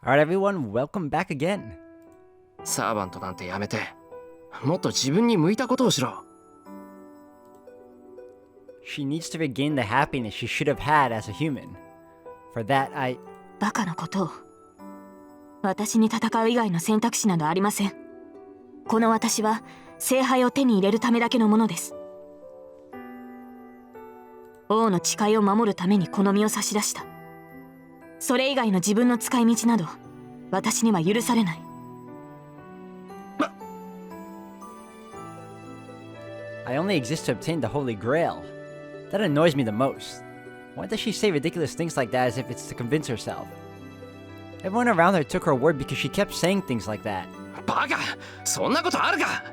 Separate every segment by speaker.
Speaker 1: Alright, everyone, welcome back again.
Speaker 2: サーバントなんてやめて、もっと自分に向いたことをしろ。
Speaker 1: She needs to regain the happiness she should have had as a human. For that,
Speaker 3: バカなことを。私に戦う以外の選択肢などありません。この私は聖杯を手に入れるためだけのものです。王の誓いを守るためにこの身を差し出した。それ以外の自分の使い道など私には許されない。
Speaker 1: I only exist to obtain the Holy Grail. That annoys me the most. Why does she say ridiculous things like that as if it's to convince herself? Everyone around her took her word because she kept saying things like that.
Speaker 2: バカ！そんなことあるか！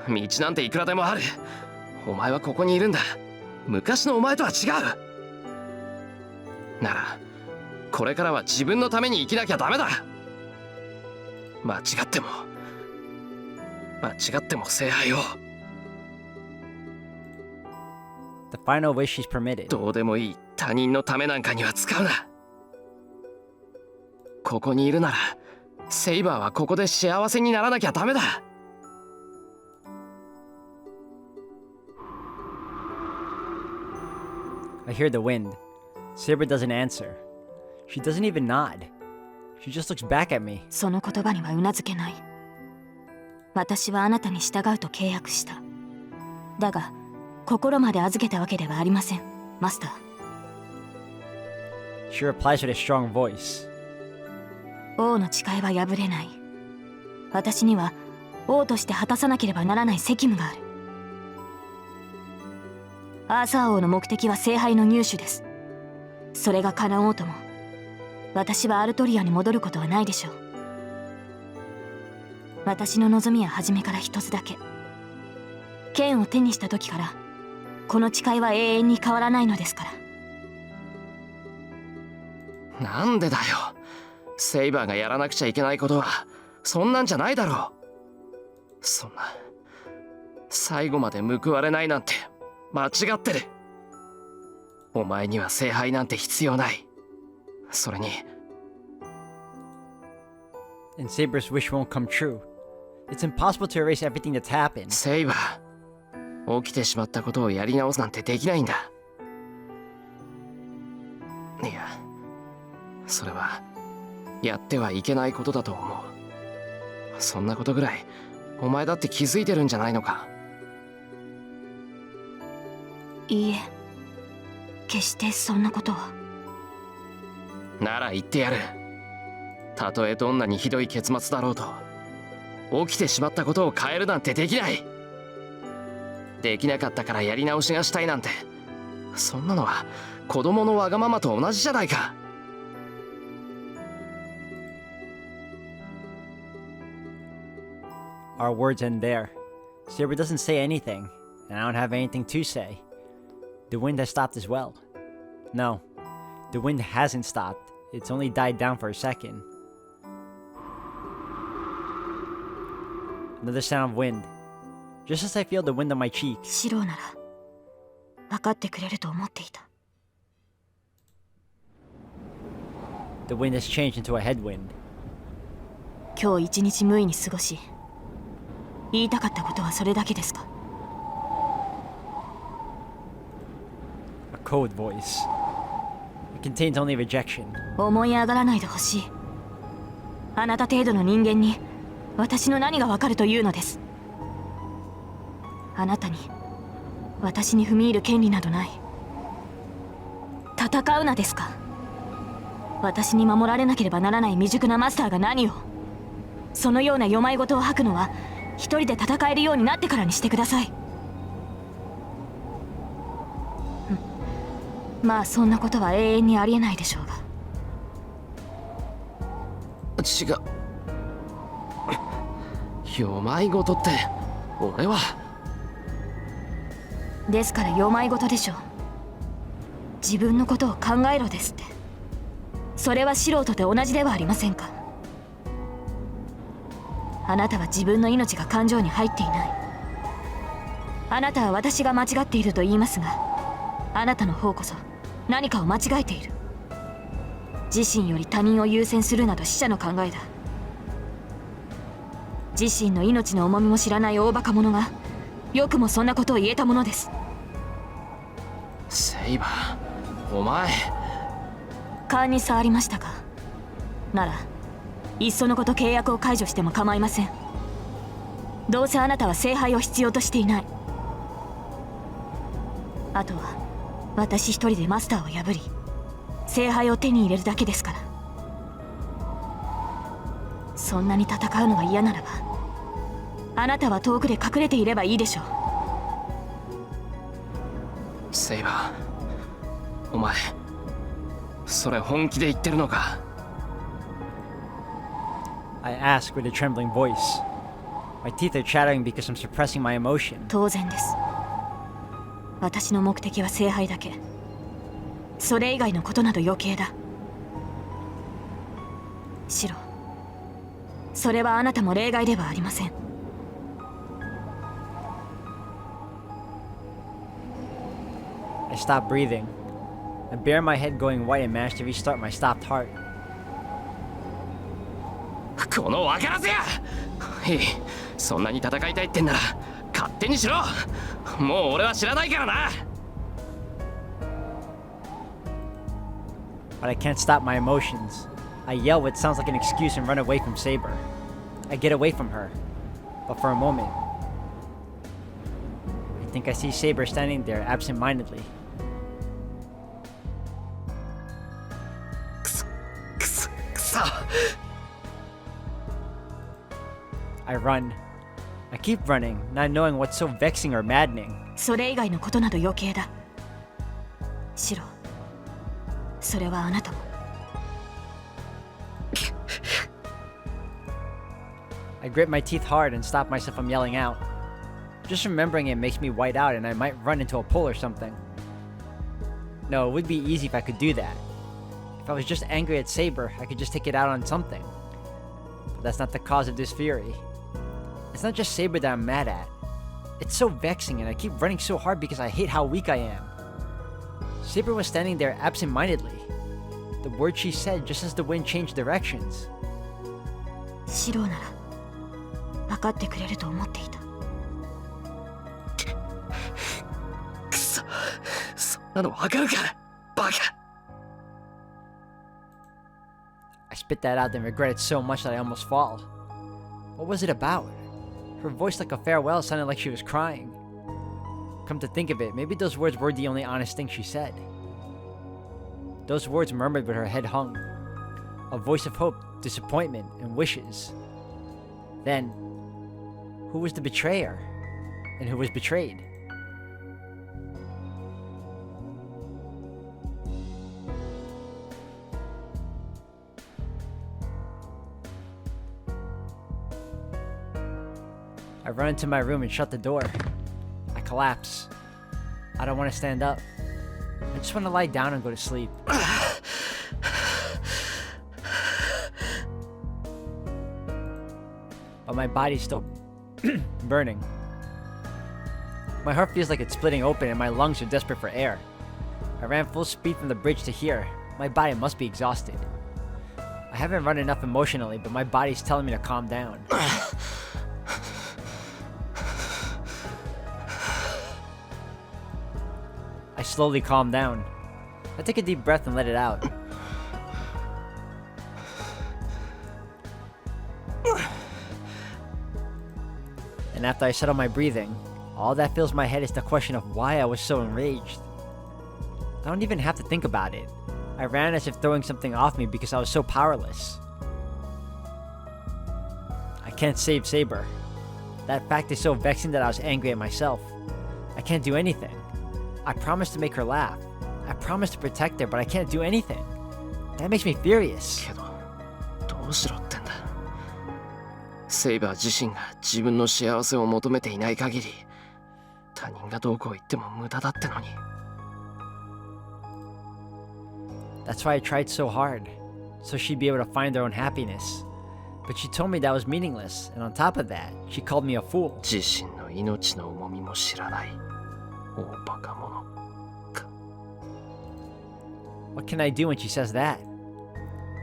Speaker 2: 道なんていくらでもある。お前はここにいるんだ。昔のお前とは違う。なら、これからは自分のために生きなきゃダメだ。間違っても聖杯を。
Speaker 1: The final wish she's permitted.
Speaker 2: どうでもいい他人のためなんかには使うな。ここにいるなら、セイバーはここで幸せにならなきゃダメだ。
Speaker 1: I hear the wind. Saber doesn't answer. She doesn't even nod. She just looks back at me.
Speaker 3: その言葉にはうなずけない。私はあなたに従うと契約した。だが、心まで預けたわけではありません、マスター。
Speaker 1: She replies with a strong voice.
Speaker 3: 王の誓いは破れない。私には王として果たさなければならない責務がある。アーサー王の目的は聖杯の入手です。それが叶おうとも、私はアルトリアに戻ることはないでしょう。私の望みは初めから一つだけ。剣を手にした時からこの誓いは永遠に変わらないのですから。
Speaker 2: なんでだよ。セイバーがやらなくちゃいけないことはそんなんじゃないだろう。そんな最後まで報われないなんて間違ってる。お前には聖杯なんて必要ない。それに
Speaker 1: And Saber's wish won't come true. It's impossible to erase everything that's happened.
Speaker 2: セイバー、起きてしまったことをやり直すなんてできないんだ。いや、それはやってはいけないことだと思う。そんなことぐらいお前だって気づいてるんじゃないのか。
Speaker 3: いいえ、決してそんなことは。
Speaker 2: なら言ってやる。たとえどんなにひどい結末だろうと、起きてしまったことを変えるなんてできない。できなかったからやり直しがしたいなんて、そんなのは子供のわがままと同じじゃないか。
Speaker 1: Our words end there. Saber doesn't say anything, and I don't have anything to say. The wind has stopped as well. No, the wind hasn't stopped. It's only died down for a second. Another sound of wind. Just as I feel the wind on my cheek.
Speaker 3: シローなら分かってくれると思っていた。
Speaker 1: The wind has changed into a headwind.
Speaker 3: 今日一日無意に過ごし、言いたかったことはそれだけですか。
Speaker 1: A cold voice. It contains only rejection.
Speaker 3: 思い上がらないでほしい。あなた程度の人間に私の何がわかるというのです。あなたに私に踏み入る権利などない。戦うなですか。私に守られなければならない未熟なマスターが何を。そのような世まいごとを吐くのは一人で戦えるようになってからにしてください。まあそんなことは永遠にありえないでしょうが。
Speaker 2: 違う。世まいごとって俺は。
Speaker 3: ですから世まいごとでしょう。自分のことを考えろですって。それは素人と同じではありませんか。あなたは自分の命が感情に入っていない。あなたは私が間違っていると言いますが、あなたの方こそ何かを間違えている。自身より他人を優先するなど死者の考えだ。自身の命の重みも知らない大バカ者がよくもそんなことを言えたものです。
Speaker 2: セイバー、お前。
Speaker 3: 勘に触りましたか。ならいっそのこと契約を解除しても構いません。どうせあなたは聖杯を必要としていない。あとは私一人でマスターを破り聖杯を手に入れるだけですから。そんなに戦うのが嫌ならばあなたは遠くで隠れていればいいでしょう。
Speaker 2: セイバー、お前それ本気で言ってるのか。
Speaker 1: I ask with a trembling voice. My teeth are chattering because I'm suppressing my emotion.
Speaker 3: 当然です。私の目的は聖杯だけ。それ以外のことなど余計だ。シロ、それはあなたも例外ではありません。
Speaker 1: I stop breathing. I bare my head going white and manage to restart my stopped heart.
Speaker 2: この分からずや。いい、そんなに戦いたいってんなら勝手にしろ。もう俺は知らないからな。
Speaker 1: But I can't stop my emotions. I yell what sounds like an excuse and run away from Saber. I get away from her. But for a moment, I think I see Saber standing there absent-mindedly.
Speaker 2: くそ
Speaker 1: I run. I keep running, not knowing what's so vexing or maddening.
Speaker 3: それ以外のことなど余計だ。シロ、それはあなたも。
Speaker 1: I grit my teeth hard and stop myself from yelling out. Just remembering it makes me white out and I might run into a pole or something. No, it would be easy if I could do that. If I was just angry at Saber, I could just take it out on something. But that's not the cause of this fury. It's not just Saber that I'm mad at. It's so vexing and I keep running so hard because I hate how weak I am. Saber was standing there absent-mindedly. The words she said just as the wind changed directions.
Speaker 3: シロなら分かってくれると思っていた。
Speaker 2: くそ、そんなの分かるか、バカ。
Speaker 1: I spit that out and regret it so much that I almost fall. What was it about? Her voice like a farewell sounded like she was crying. Come to think of it, maybe those words were the only honest thing she said. Those words murmured with her head hung. A voice of hope, disappointment, and wishes. Then, who was the betrayer? And who was betrayed? I run into my room and shut the door. I collapse. I don't want to stand up. I just want to lie down and go to sleep. But my body's still burning. My heart feels like it's splitting open and my lungs are desperate for air. I ran full speed from the bridge to here. My body must be exhausted. I haven't run enough emotionally, but my body's telling me to calm down. I slowly calm down. I take a deep breath and let it out. And after I settle my breathing, all that fills my head is the question of why I was so enraged. I don't even have to think about it. I ran as if throwing something off me because I was so powerless. I can't save Saber. That fact is so vexing that I was angry at myself. I can't do anything. I promised to make her laugh. I promised to protect her, but I can't do anything. That makes me furious.
Speaker 2: けど、どうしろってんだ。セイバー自身が自分の幸せを求めていない限り、他人がどうこう言っても無駄だってのに。
Speaker 1: That's why I tried so hard, so she'd be able to find her own happiness. But she told me that was meaningless, and on top of that, she called me a fool.
Speaker 2: 自身の命の重みも知らない。大バカ者か。
Speaker 1: What can I do when she says that?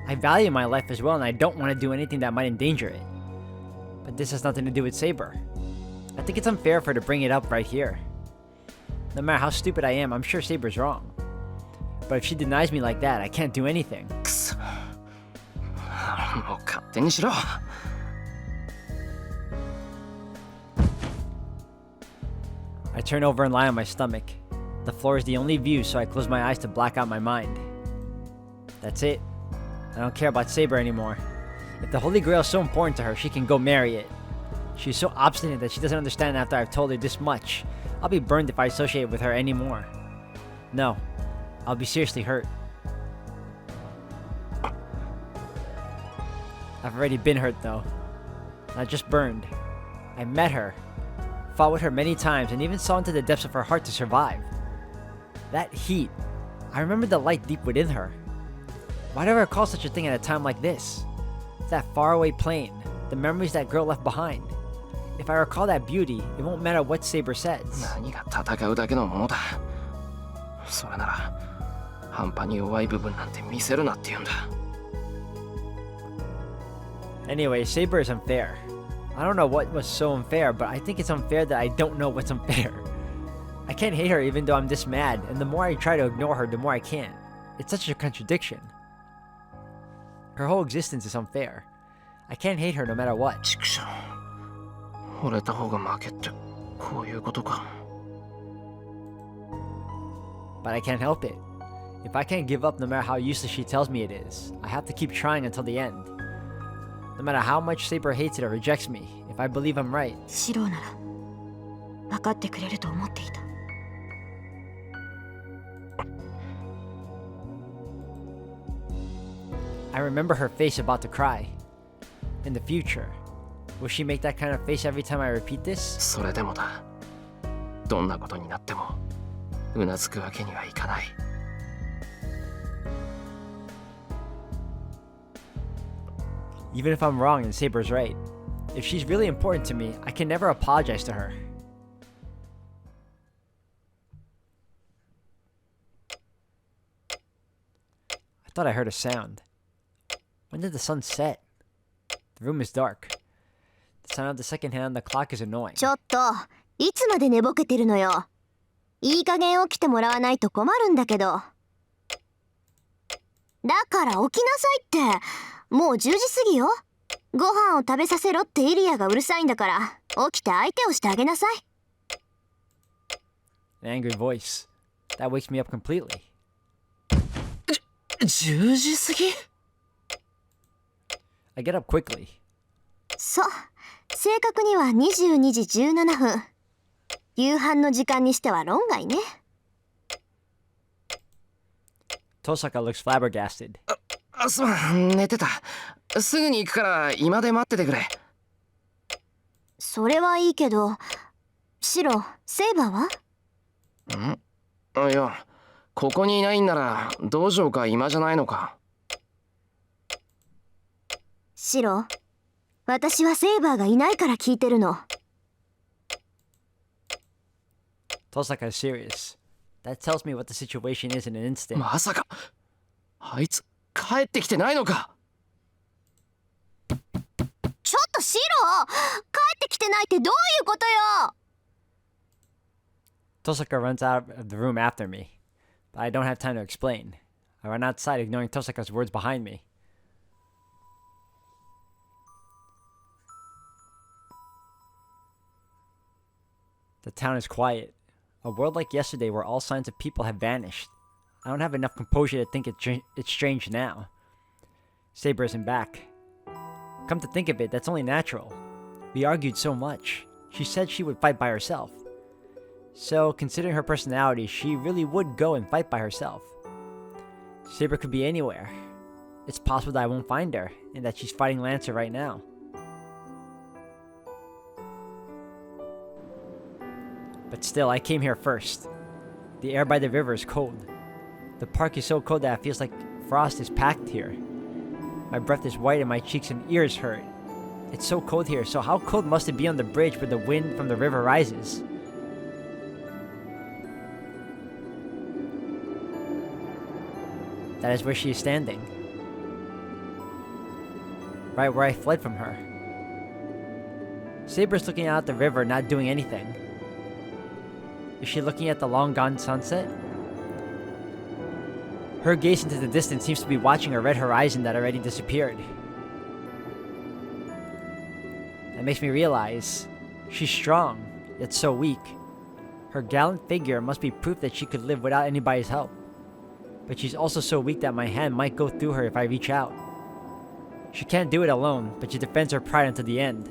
Speaker 1: I value my life as well, and I don't want to do anything that might endanger it. But this has nothing to do with Saber. I think it's unfair for her to bring it up right here. No matter how stupid I am, I'm sure Saber's wrong. But if she denies me like that, I can't do anything.
Speaker 2: くそ。もう勝手にしろ。
Speaker 1: I turn over and lie on my stomach. The floor is the only view, so I close my eyes to black out my mind. That's it. I don't care about Saber anymore. If the Holy Grail is so important to her, she can go marry it. She's so obstinate that she doesn't understand after I've told her this much. I'll be burned if I associate with her anymore. No, I'll be seriously hurt. I've already been hurt though. Not just burned. I met her, fought with her many times, and even saw into the depths of her heart to survive. That heat. I remember the light deep within her. Why do I recall such a thing at a time like this? That faraway plane, the memories that girl left behind. If I recall that beauty, it won't matter what Saber says.
Speaker 2: 何が戦うだけのものだ。それなら半端に弱い部分なんて見せるなって言うんだ。
Speaker 1: Anyway, Saber is unfair. I don't know what was so unfair, but I think it's unfair that I don't know what's unfair. I can't hate her even though I'm this mad, and the more I try to ignore her, the more I can't. It's such a contradiction. Her whole existence is unfair. I can't hate her no matter what.
Speaker 2: 畜生。惚れた方が負けってこういうことか。
Speaker 1: But I can't help it. If I can't give up no matter how useless she tells me it is, I have to keep trying until the end. No matter how much Saber hates it or rejects me, if I believe I'm right.
Speaker 3: シローなら分かってくれると思っていた。
Speaker 1: I remember her face about to cry. In the future, will she make that kind of face every time I repeat this?
Speaker 2: それでもだ。どんなことになってもうなずくわけにはいかない。
Speaker 1: Even if I'm wrong and Saber's right, if she's really important to me, I can never apologize to her. I thought I heard a sound. When did the sun set? The room is dark. The sound of the second hand on the clock is annoying.
Speaker 4: ちょっと、いつまで寝ぼけてるのよ。いい加減起きてもらわないと困るんだけど。だから起きなさいって。もう10時過ぎよ。ご飯を食べさせろってイリアがうるさいんだから、起きて相手をしてあげなさい。
Speaker 1: An angry voice. That wakes me up completely.
Speaker 2: 10時過ぎ
Speaker 1: I get up quickly.
Speaker 4: そう。正確には22時17分。夕飯の時間にしては論外ね。
Speaker 1: Tosaka looks flabbergasted.
Speaker 2: すまん、寝てた。すぐに行くから今で待っててくれ。
Speaker 4: それはいいけど、シロ、セイバーは？
Speaker 2: ん？いや、ここにいないんなら道場か今じゃないのか。
Speaker 4: シロ、私はセイバーがいないから聞いてるの。
Speaker 1: Tosaka is serious. That tells me what the situation is in an instant.
Speaker 2: まさかあいつ帰ってきてないのか。
Speaker 4: ちょっとシロ、帰ってきてないってどういうことよ。
Speaker 1: Tosaka runs out of the room after me, but I don't have time to explain. I run outside, ignoring Tosaka's words behind me. The town is quiet. A world like yesterday where all signs of people have vanished. I don't have enough composure to think it's strange now. Saber isn't back. Come to think of it, that's only natural. We argued so much. She said she would fight by herself. So, considering her personality, she really would go and fight by herself. Saber could be anywhere. It's possible that I won't find her, and that she's fighting Lancer right now. But still, I came here first. The air by the river is cold. The park is so cold that it feels like frost is packed here. My breath is white and my cheeks and ears hurt. It's so cold here, so how cold must it be on the bridge where the wind from the river rises? That is where she is standing. right where I fled from her. Saber's looking out at the river, not doing anything. Is she looking at the long-gone sunset? Her gaze into the distance seems to be watching a red horizon that already disappeared. That makes me realize she's strong, yet so weak. Her gallant figure must be proof that she could live without anybody's help. But she's also so weak that my hand might go through her if I reach out. She can't do it alone, but she defends her pride until the end.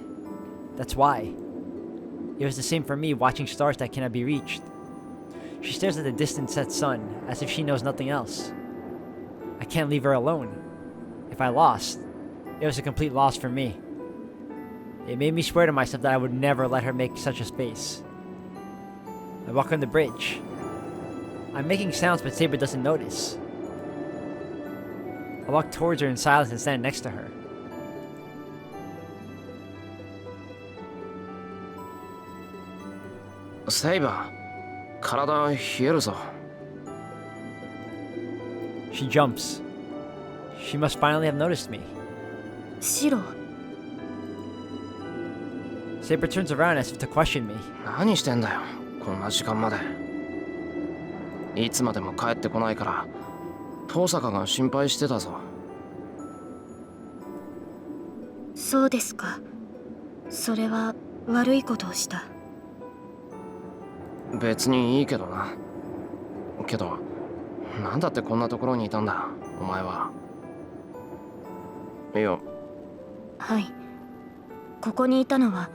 Speaker 1: That's why. It was the same for me watching stars that cannot be reached. She stares at the distant set sun, as if she knows nothing else. I can't leave her alone. If I lost, it was a complete loss for me. It made me swear to myself that I would never let her make such a space. I walk on the bridge. I'm making sounds, but Saber doesn't notice. I walk towards her in silence and stand next to her.
Speaker 2: Saber, 体冷えるぞ。
Speaker 1: She jumps. She must finally have noticed me.
Speaker 3: シロ、
Speaker 1: Saber turns around as if to question me.
Speaker 2: 何してんだよ、こんな時間まで。いつまでも帰ってこないから、遠坂が心配してたぞ。
Speaker 3: そうですか。それは悪いことをした。
Speaker 2: 別にいいけどな。けど、なんだってこんなところにいたんだ、お前は。いや。
Speaker 3: はい。ここにいたのは、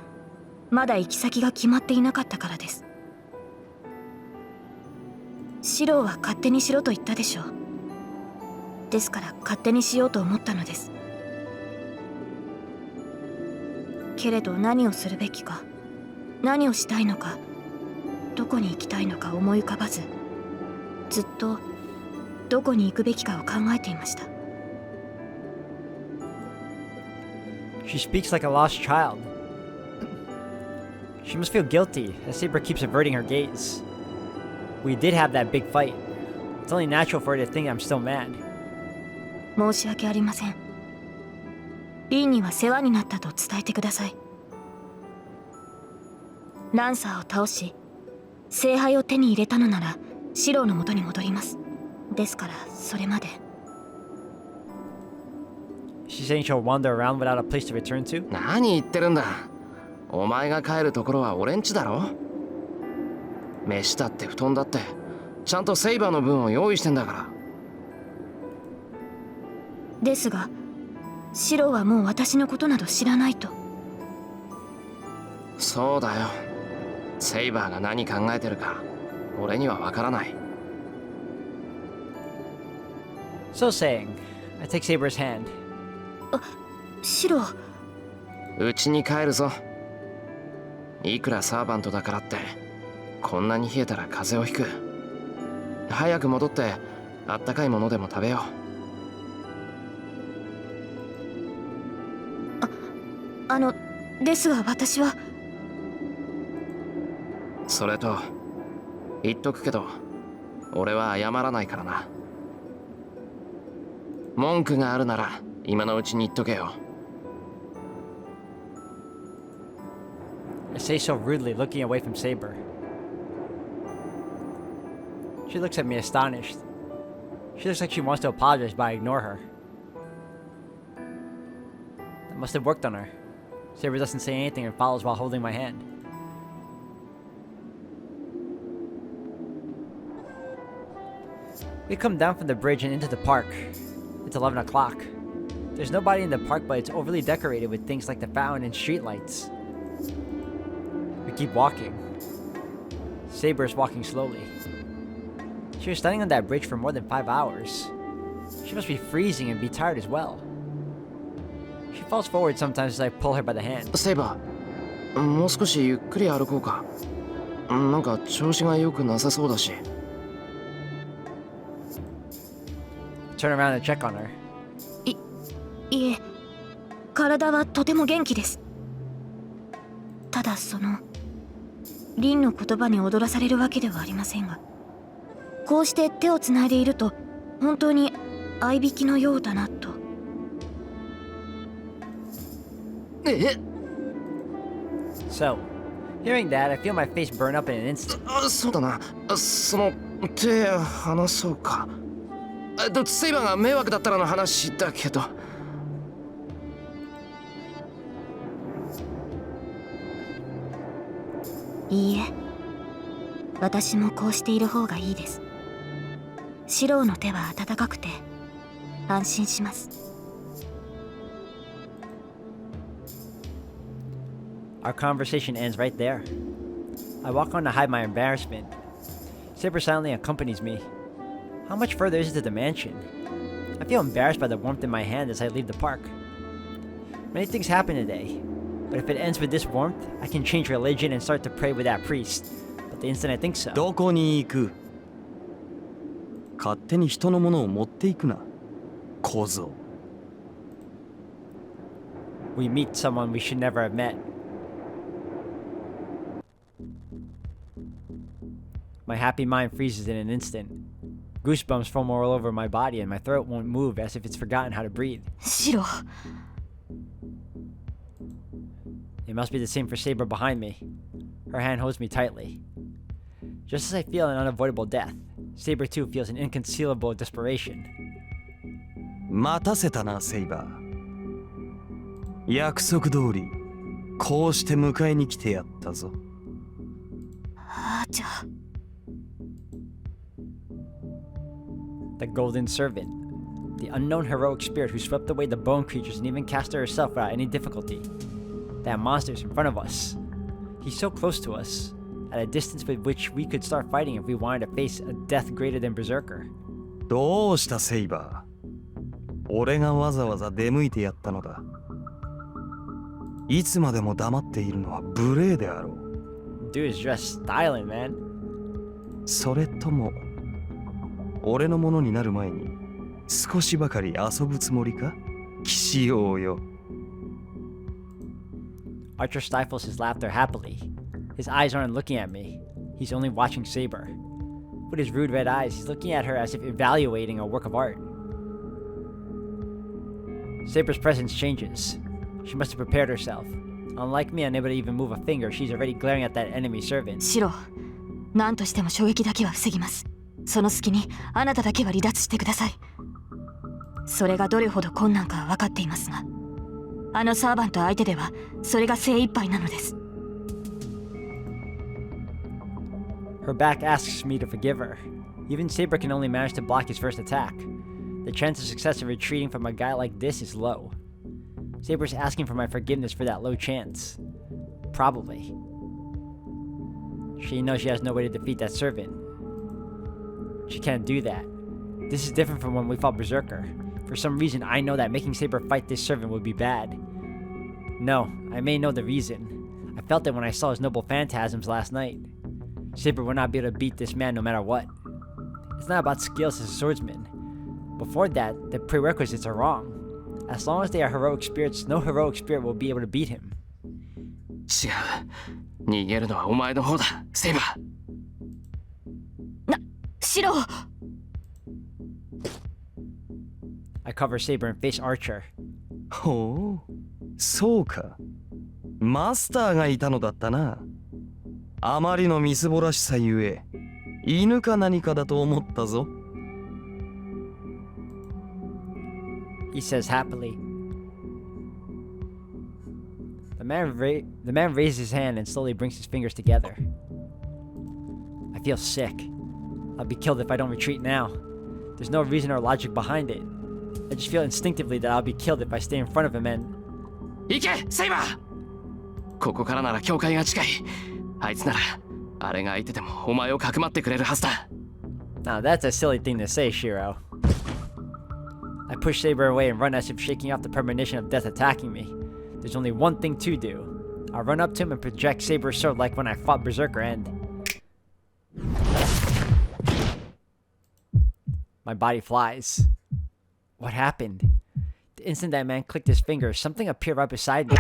Speaker 3: まだ行き先が決まっていなかったからです。シロは勝手にしろと言ったでしょう。ですから勝手にしようと思ったのです。けれど何をするべきか、何をしたいのか、どこに行きたいのか思い浮かばず、ずっとどこに行くべきかを考えていました。
Speaker 1: She speaks like a lost child. She must feel guilty, as Saber keeps averting her gaze. We did have that big fight. It's only natural for her to think I'm still mad.
Speaker 3: 申し訳ありません。リンには世話になったと伝えてください。ランサーを倒し、聖杯を手に入れたのなら、シローの元に戻ります。ですから、それまで。
Speaker 1: She's saying she'll wander around without a place to return to?
Speaker 2: 何言ってるんだ。お前が帰るところは俺んちだろ。飯だって布団だってちゃんとセイバーの分を用意してんだから。
Speaker 3: ですがシロはもう私のことなど知らないと。
Speaker 2: そうだよ。セイバーが何考えてるか俺にはわからない。
Speaker 1: So saying, I take Saber's hand.
Speaker 3: シロ、
Speaker 2: うちに帰るぞ。いくらサーバントだからってこんなに冷えたら風邪をひく。早く戻ってあったかいものでも食べよ
Speaker 3: う。ですが私は。
Speaker 2: それと言っとくけど俺は謝らないからな。文句があるなら今のうちに言っとけよ。
Speaker 1: I say so rudely, looking away from Saber. She looks at me astonished. She looks like she wants to apologize, but I ignore her. That must have worked on her. Saber doesn't say anything and follows while holding my hand. We come down from the bridge and into the park. It's 11 o'clock. There's nobody in the park, but it's overly decorated with things like the fountain and streetlights. We keep walking. Saber is walking slowly. She was standing on that bridge for more than 5 hours. She must be freezing and be tired as well. She falls forward sometimes as I pull her by the hand.
Speaker 2: セイバー、もう少しゆっくり歩こうか。なんか調子が良くなさそうだし。
Speaker 1: Turn around and check on her.
Speaker 3: いえ、体はとても元気です。ただリンの言葉に踊らされるわけではありませんが、こうして手をつないでいると本当に合いびきのようだなと。
Speaker 1: So, hearing that, I feel my face burn up in an instant.
Speaker 2: そうだな。手離そうか。セイバーが迷惑だったらの話だけど。
Speaker 3: いいえ、私もこうしている方がいいです。シローの手は温かくて安心します。
Speaker 1: Our conversation ends right there. I walk on to hide my embarrassment. Saber silently accompanies me. How much further is it to the mansion? I feel embarrassed by the warmth in my hand as I leave the park. Many things happen today, but if it ends with this warmth, I can change religion and start to pray with that priest. But the instant I think so...
Speaker 5: どこに行く？勝手に人のものを持っていくな、小僧。
Speaker 1: We meet someone we should never have met. My happy mind freezes in an instant. Goosebumps foam all over my body and my throat won't move as if it's forgotten how to breathe.
Speaker 3: シロ。
Speaker 1: It must be the same for Saber behind me. Her hand holds me tightly. Just as I feel an unavoidable death, Saber too feels an inconcealable desperation.
Speaker 5: 待たせたな、セイバー。約束通り、こうして迎えに来てやったぞ。
Speaker 3: あーちゃ。
Speaker 1: The Golden Servant. The unknown heroic spirit who swept away the bone creatures and even cast her herself without any difficulty. That monster's in front of us. He's so close to us, at a distance with which we could start fighting if we wanted to face a death greater than Berserker.
Speaker 5: どうしたセイバー？俺がわざわざ出向いてやったのだ。いつまでも黙っているのは無礼であろう。
Speaker 1: Dude is just stylin, man.
Speaker 5: それとも俺のものになる前に少しばかり遊ぶつもりか？騎士王よ。
Speaker 1: Archer stifles his laughter happily. His eyes aren't looking at me. He's only watching Saber. With his rude red eyes, he's looking at her as if evaluating a work of art. Saber's presence changes. She must have prepared herself. Unlike me, unable to even move a finger, she's already glaring at that enemy servant.
Speaker 3: シロ、何としても衝撃だけは防ぎます。その隙にあなただけは離脱してください。それがどれほど困難かは分かっていますが、あのサーバント相手ではそれが精一杯なのです。
Speaker 1: Her back asks me to forgive her. Even Saber can only manage to block his first attack. The chance of success of retreating from a guy like this is low. Saber's asking for my forgiveness for that low chance. Probably. She knows she has no way to defeat that servant. She can't do that. This is different from when we fought Berserker. For some reason, I know that making Saber fight this servant would be bad. No, I may know the reason. I felt it when I saw his noble phantasms last night. Saber would not be able to beat this man no matter what. It's not about skills as a swordsman. Before that, the prerequisites are wrong. As long as they are heroic spirits, no heroic spirit will be able to beat him.
Speaker 2: 違う。逃げるのはお前の方だ、セイバー。
Speaker 3: シロ。
Speaker 1: I cover Saber and face Archer.
Speaker 5: ほう、そうか。マスターがいたのだったな。あまりのみすぼらしさゆえ、犬か何かだと思ったぞ。
Speaker 1: He says happily. The man raises his hand and slowly brings his fingers together. I feel sick. I'll be killed if I don't retreat now. There's no reason or logic behind it. I just feel instinctively that I'll be killed if I stay in front of him and...
Speaker 2: 行け、セイバー。ここからなら境界が近い。あいつなら、あれが相手でもお前をかくまってくれるはずだ。
Speaker 1: Now that's a silly thing to say, Shiro. I push Saber away and run as if shaking off the premonition of death attacking me. There's only one thing to do. I'll run up to him and project Saber's sword like when I fought Berserker and... My body flies. What happened? The instant that man clicked his fingers, something appeared right beside me.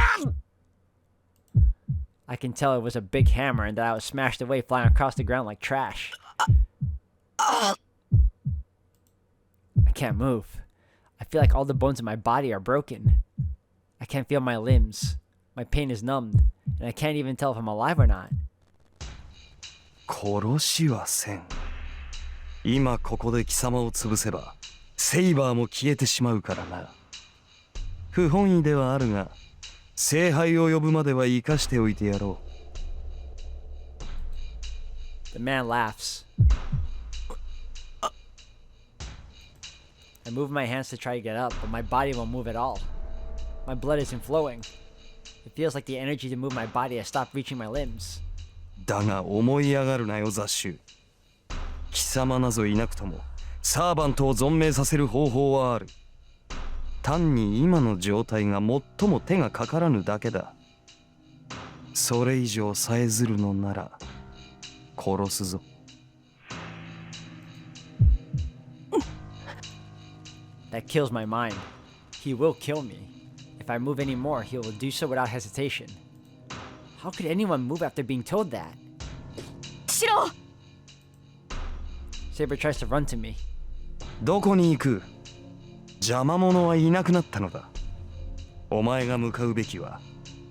Speaker 1: I can tell it was a big hammer and that I was smashed away, flying across the ground like trash. I can't move. I feel like all the bones in my body are broken. I can't feel my limbs. My pain is numbed, and I can't even tell if I'm alive or not.
Speaker 5: 殺しはせん。今ここで貴様を潰せばセイバーも消えてしまうからな。不本意ではあるが聖杯を呼ぶまでは生かしておいてやろう。
Speaker 1: The man laughs. I move my hands to try to get up, but my body won't move at all. My blood isn't flowing. It feels like the energy to move my body has stopped reaching my limbs.
Speaker 5: だが思い上がるなよ雑種。貴様なぞいなくともサーバントを存命させる方法はある。単に今の状態が最も手がかからぬだけだ。それ以上さえずるのなら殺すぞ。
Speaker 1: That kills my mind. He will kill me. If I move any more, he will do so without hesitation. How could anyone move after being told that?
Speaker 3: シロ
Speaker 1: Saber tries to run to me.
Speaker 5: どこに行く？邪魔者はいなくなったのだ。お前が向かうべきは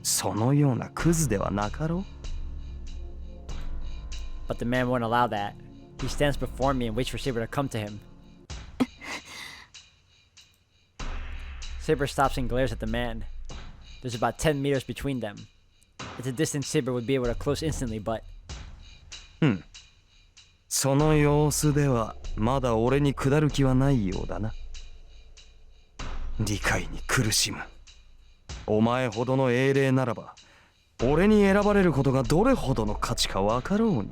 Speaker 5: そのようなクズではなかろう。
Speaker 1: But the man won't allow that. He stands before me and waits for Saber to come to him. Saber stops and glares at the man. There's about 10 meters between them. It's a distance Saber would be able to close instantly, but...
Speaker 5: その様子ではまだ俺に下る気はないようだな。理解に苦しむ。お前ほどの英霊ならば俺に選ばれることがどれほどの価値か分かろうに。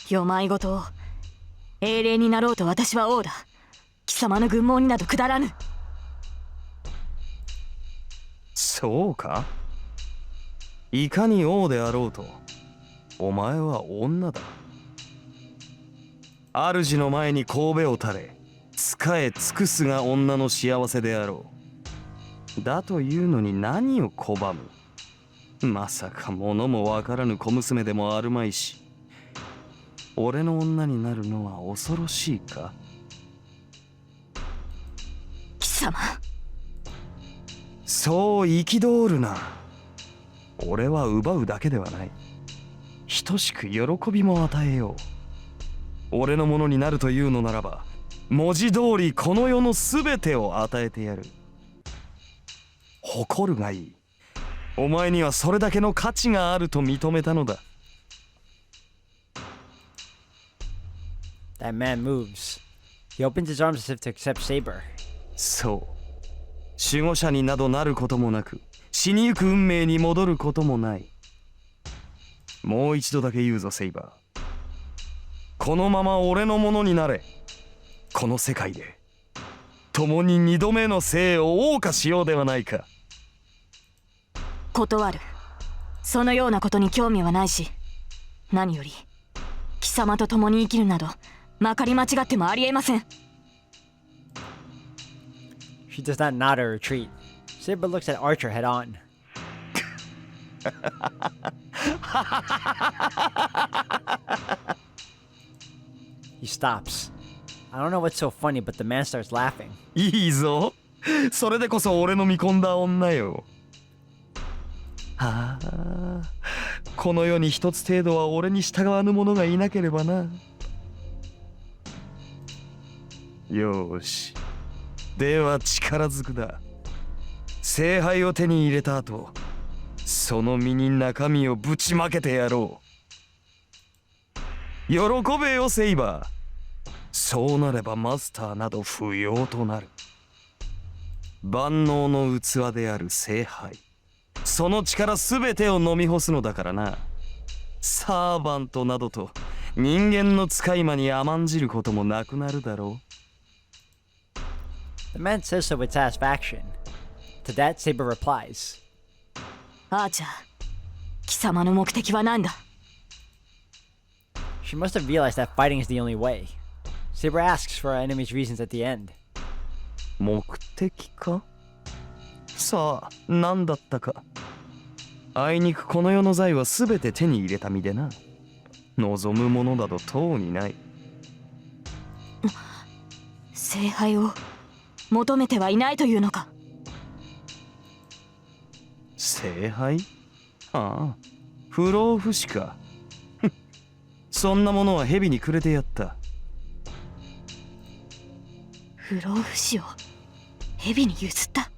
Speaker 3: よまいごとを英霊になろうと私は王だ。貴様の軍門になど下らぬ。
Speaker 5: そうか？いかに王であろうとお前は女だ。主の前に頭を垂れ仕え尽くすが女の幸せであろう。だというのに何を拒む？まさか物もわからぬ小娘でもあるまいし、俺の女になるのは恐ろしいか？
Speaker 3: 貴様、
Speaker 5: そう憤るな。俺は奪うだけではない。等しく喜びも与えよう。俺のものになるというのならば文字通りこの世の全てを与えてやる。誇るがいい。お前にはそれだけの価値があると認めたのだ。
Speaker 1: That man moves. He opens his arms as if to accept Saber.
Speaker 5: そう。守護者になどなることもなく死にゆく運命に戻ることもない。もう一度だけ言うぞセイバー。このまま俺のものになれ。この世界で共に二度目の生を謳歌しようではないか。
Speaker 3: 断る。そのようなことに興味はないし、何より貴様と共に生きるなどまかり間違ってもありえません。
Speaker 1: She does not nod or retreat. Saber looks at Archer head on. He stops. I don't know what's so funny, but the man starts laughing.
Speaker 5: いいぞ。それでこそ俺の見込んだ女よ。はあ、この世に一つ程度は俺に従わぬ者がいなければな。よーし。では力ずくだ。聖杯を手に入れた後、その身に中身をぶちまけてやろう。喜べよセイバー。そうなればマスターなど不要となる。万能の器である聖杯、その力すべてを飲み干すのだからな。サーバントなどと人間の使い魔に甘んじることもなくなるだろう。
Speaker 1: The man says so with satisfaction. To that, Saber replies.
Speaker 3: アーチャー、貴様の目的は何だ？
Speaker 1: She must have realized that fighting is the only way. Saber asks for our enemy's reasons at the end.
Speaker 5: 目的か？さあ、何だったか。あいにくこの世の財はすべて手に入れた身でな。望むものなどとうにない。
Speaker 3: 聖杯を求めてはいないというのか？
Speaker 5: 聖杯？ああ、不老不死か。そんなものは蛇にくれてやった。
Speaker 3: 不老不死を蛇に譲った。